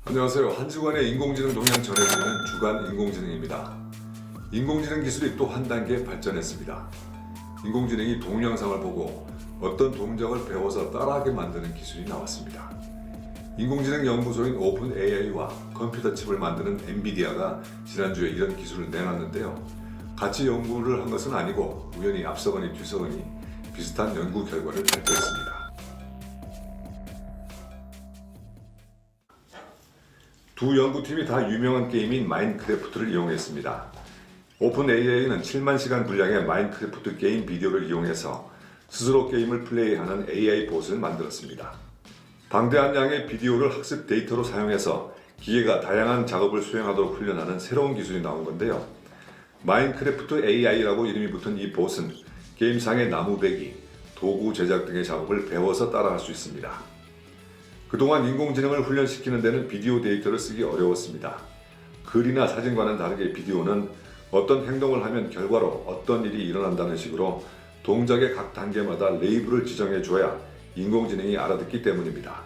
안녕하세요. 한 주간의 인공지능 동향 전해드리는 주간 인공지능입니다. 인공지능 기술이 또 한 단계 발전했습니다. 인공지능이 동영상을 보고 어떤 동작을 배워서 따라하게 만드는 기술이 나왔습니다. 인공지능 연구소인 오픈 AI와 컴퓨터 칩을 만드는 엔비디아가 지난주에 이런 기술을 내놨는데요. 같이 연구를 한 것은 아니고 우연히 앞서거니 뒤서거니 비슷한 연구 결과를 발표했습니다. 두 연구팀이 다 유명한 게임인 마인크래프트를 이용했습니다. 오픈 AI는 7만 시간 분량의 마인크래프트 게임 비디오를 이용해서 스스로 게임을 플레이하는 AI 봇을 만들었습니다. 방대한 양의 비디오를 학습 데이터로 사용해서 기계가 다양한 작업을 수행하도록 훈련하는 새로운 기술이 나온 건데요. 마인크래프트 AI라고 이름이 붙은 이 봇은 게임상의 나무배기, 도구 제작 등의 작업을 배워서 따라할 수 있습니다. 그동안 인공지능을 훈련시키는 데는 비디오 데이터를 쓰기 어려웠습니다. 글이나 사진과는 다르게 비디오는 어떤 행동을 하면 결과로 어떤 일이 일어난다는 식으로 동작의 각 단계마다 레이블을 지정해줘야 인공지능이 알아듣기 때문입니다.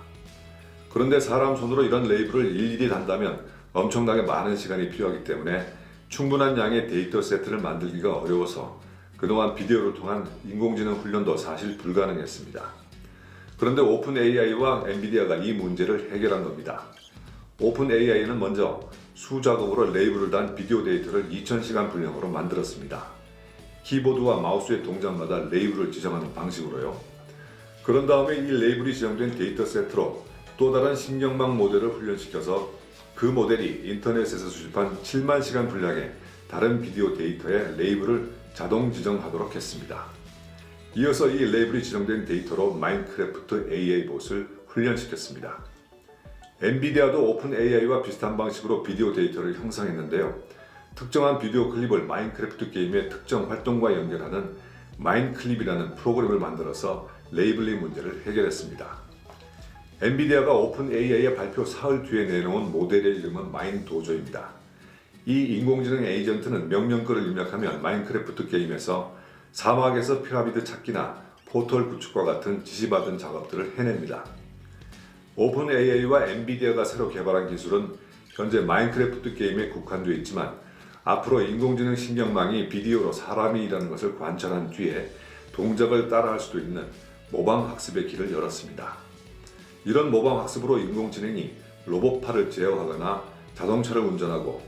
그런데 사람 손으로 이런 레이블을 일일이 단다면 엄청나게 많은 시간이 필요하기 때문에 충분한 양의 데이터 세트를 만들기가 어려워서 그동안 비디오를 통한 인공지능 훈련도 사실 불가능했습니다. 그런데 오픈 AI와 엔비디아가 이 문제를 해결한 겁니다. 오픈 AI는 먼저 수작업으로 레이블을 단 비디오 데이터를 2000시간 분량으로 만들었습니다. 키보드와 마우스의 동작마다 레이블을 지정하는 방식으로요. 그런 다음에 이 레이블이 지정된 데이터 세트로 또 다른 신경망 모델을 훈련시켜서 그 모델이 인터넷에서 수집한 7만 시간 분량의 다른 비디오 데이터에 레이블을 자동 지정하도록 했습니다. 이어서 이 레이블이 지정된 데이터로 마인크래프트 AI 봇을 훈련시켰습니다. 엔비디아도 오픈 AI와 비슷한 방식으로 비디오 데이터를 형성했는데요. 특정한 비디오 클립을 마인크래프트 게임의 특정 활동과 연결하는 마인클립이라는 프로그램을 만들어서 레이블링 문제를 해결했습니다. 엔비디아가 오픈 AI의 발표 사흘 뒤에 내놓은 모델의 이름은 마인도저입니다. 이 인공지능 에이전트는 명령글을 입력하면 마인크래프트 게임에서 사막에서 피라미드 찾기나 포털 구축과 같은 지시받은 작업들을 해냅니다. 오픈 AI와 엔비디아가 새로 개발한 기술은 현재 마인크래프트 게임에 국한되어 있지만 앞으로 인공지능 신경망이 비디오로 사람이 일하는 것을 관찰한 뒤에 동작을 따라할 수도 있는 모방 학습의 길을 열었습니다. 이런 모방 학습으로 인공지능이 로봇팔을 제어하거나 자동차를 운전하고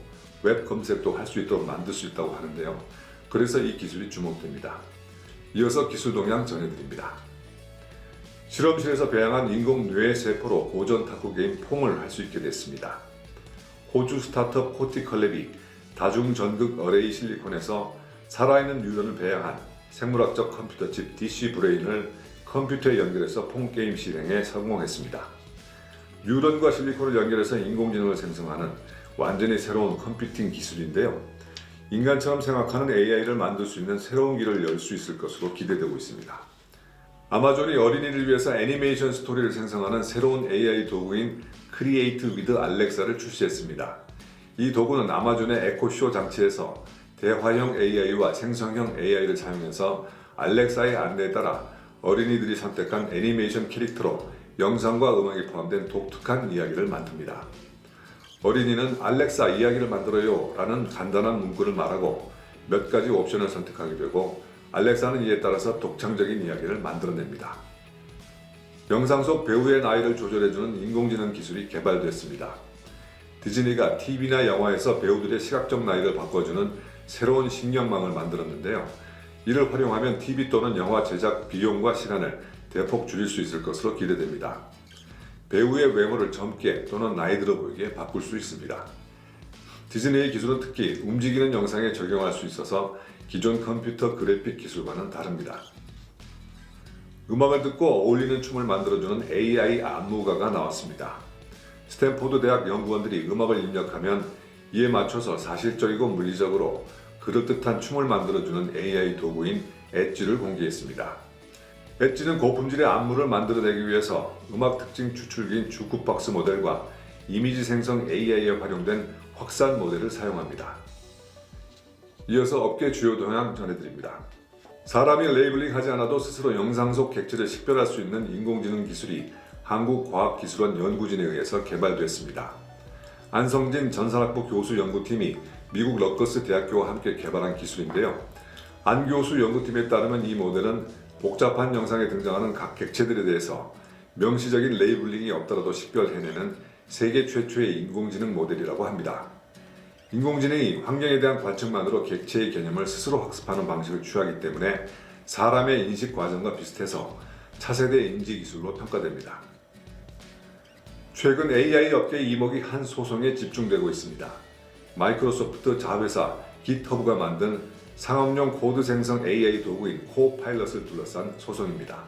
웹 검색도 할 수 있도록 만들 수 있다고 하는데요. 그래서 이 기술이 주목됩니다. 이어서 기술 동향 전해드립니다. 실험실에서 배양한 인공 뇌세포로 고전 탁구 게임 퐁을 할 수 있게 됐습니다. 호주 스타트업 코티컬랩이 다중전극 어레이 실리콘에서 살아있는 뉴런을 배양한 생물학적 컴퓨터 칩 DC 브레인을 컴퓨터에 연결해서 퐁 게임 실행에 성공했습니다. 뉴런과 실리콘을 연결해서 인공지능을 생성하는 완전히 새로운 컴퓨팅 기술인데요. 인간처럼 생각하는 AI를 만들 수 있는 새로운 길을 열 수 있을 것으로 기대되고 있습니다. 아마존이 어린이를 위해서 애니메이션 스토리를 생성하는 새로운 AI 도구인 크리에이트 위드 알렉사를 출시했습니다. 이 도구는 아마존의 에코쇼 장치에서 대화형 AI와 생성형 AI를 사용해서 알렉사의 안내에 따라 어린이들이 선택한 애니메이션 캐릭터로 영상과 음악이 포함된 독특한 이야기를 만듭니다. 어린이는 알렉사 이야기를 만들어요 라는 간단한 문구를 말하고 몇 가지 옵션을 선택하게 되고 알렉사는 이에 따라서 독창적인 이야기를 만들어냅니다. 영상 속 배우의 나이를 조절해주는 인공지능 기술이 개발됐습니다. 디즈니가 TV나 영화에서 배우들의 시각적 나이를 바꿔주는 새로운 신경망을 만들었는데요. 이를 활용하면 TV 또는 영화 제작 비용과 시간을 대폭 줄일 수 있을 것으로 기대됩니다. 배우의 외모를 젊게 또는 나이 들어 보이게 바꿀 수 있습니다. 디즈니의 기술은 특히 움직이는 영상에 적용할 수 있어서 기존 컴퓨터 그래픽 기술과는 다릅니다. 음악을 듣고 어울리는 춤을 만들어주는 AI 안무가가 나왔습니다. 스탠포드 대학 연구원들이 음악을 입력하면 이에 맞춰서 사실적이고 물리적으로 그럴듯한 춤을 만들어주는 AI 도구인 엣지를 공개했습니다. 엣지는 고품질의 안무를 만들어내기 위해서 음악 특징 추출기인 주크박스 모델과 이미지 생성 AI에 활용된 확산 모델을 사용합니다. 이어서 업계 주요 동향 전해드립니다. 사람이 레이블링하지 않아도 스스로 영상 속 객체를 식별할 수 있는 인공지능 기술이 한국과학기술원 연구진에 의해서 개발됐습니다. 안성진 전산학부 교수 연구팀이 미국 러커스 대학교와 함께 개발한 기술인데요. 안 교수 연구팀에 따르면 이 모델은 복잡한 영상에 등장하는 각 객체들에 대해서 명시적인 레이블링이 없더라도 식별해내는 세계 최초의 인공지능 모델이라고 합니다. 인공지능이 환경에 대한 관측만으로 객체의 개념을 스스로 학습하는 방식을 취하기 때문에 사람의 인식 과정과 비슷해서 차세대 인지 기술로 평가됩니다. 최근 AI 업계 이목이 한 소송에 집중되고 있습니다. 마이크로소프트 자회사 깃허브가 만든 상업용 코드 생성 AI 도구인 코파일럿을 둘러싼 소송입니다.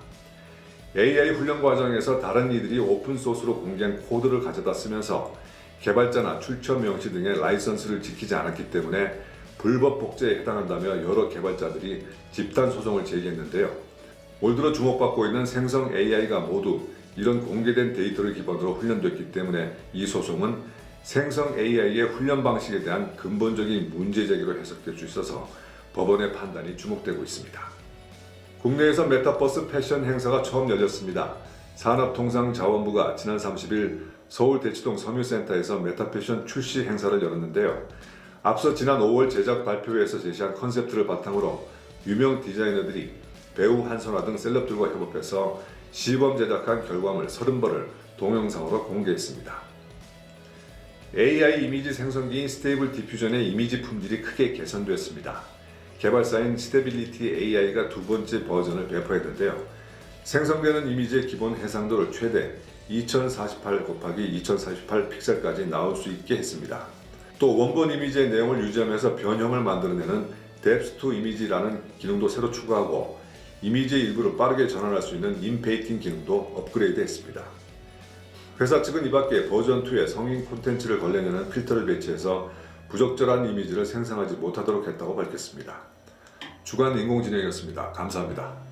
AI 훈련 과정에서 다른 이들이 오픈소스로 공개한 코드를 가져다 쓰면서 개발자나 출처 명시 등의 라이선스를 지키지 않았기 때문에 불법 복제에 해당한다며 여러 개발자들이 집단 소송을 제기했는데요. 올 들어 주목받고 있는 생성 AI가 모두 이런 공개된 데이터를 기반으로 훈련됐기 때문에 이 소송은 생성 AI의 훈련 방식에 대한 근본적인 문제 제기로 해석될 수 있어서 법원의 판단이 주목되고 있습니다. 국내에서 메타버스 패션 행사가 처음 열렸습니다. 산업통상자원부가 지난 30일 서울 대치동 섬유센터에서 메타패션 출시 행사를 열었는데요. 앞서 지난 5월 제작 발표회에서 제시한 컨셉트를 바탕으로 유명 디자이너들이 배우 한선화 등 셀럽들과 협업해서 시범 제작한 결과물 30벌을 동영상으로 공개했습니다. AI 이미지 생성기인 스테이블 디퓨전의 이미지 품질이 크게 개선됐습니다. 개발사인 스테빌리티 AI가 두 번째 버전을 배포했는데요. 생성되는 이미지의 기본 해상도를 최대 2048x2048 픽셀까지 나올 수 있게 했습니다. 또 원본 이미지의 내용을 유지하면서 변형을 만들어내는 뎁스 투 이미지라는 기능도 새로 추가하고 이미지의 일부를 빠르게 전환할 수 있는 인페이팅 기능도 업그레이드했습니다. 회사 측은 이 밖에 버전 2에 성인 콘텐츠를 걸러내는 필터를 배치해서 부적절한 이미지를 생성하지 못하도록 했다고 밝혔습니다. 주간 인공지능이었습니다. 감사합니다.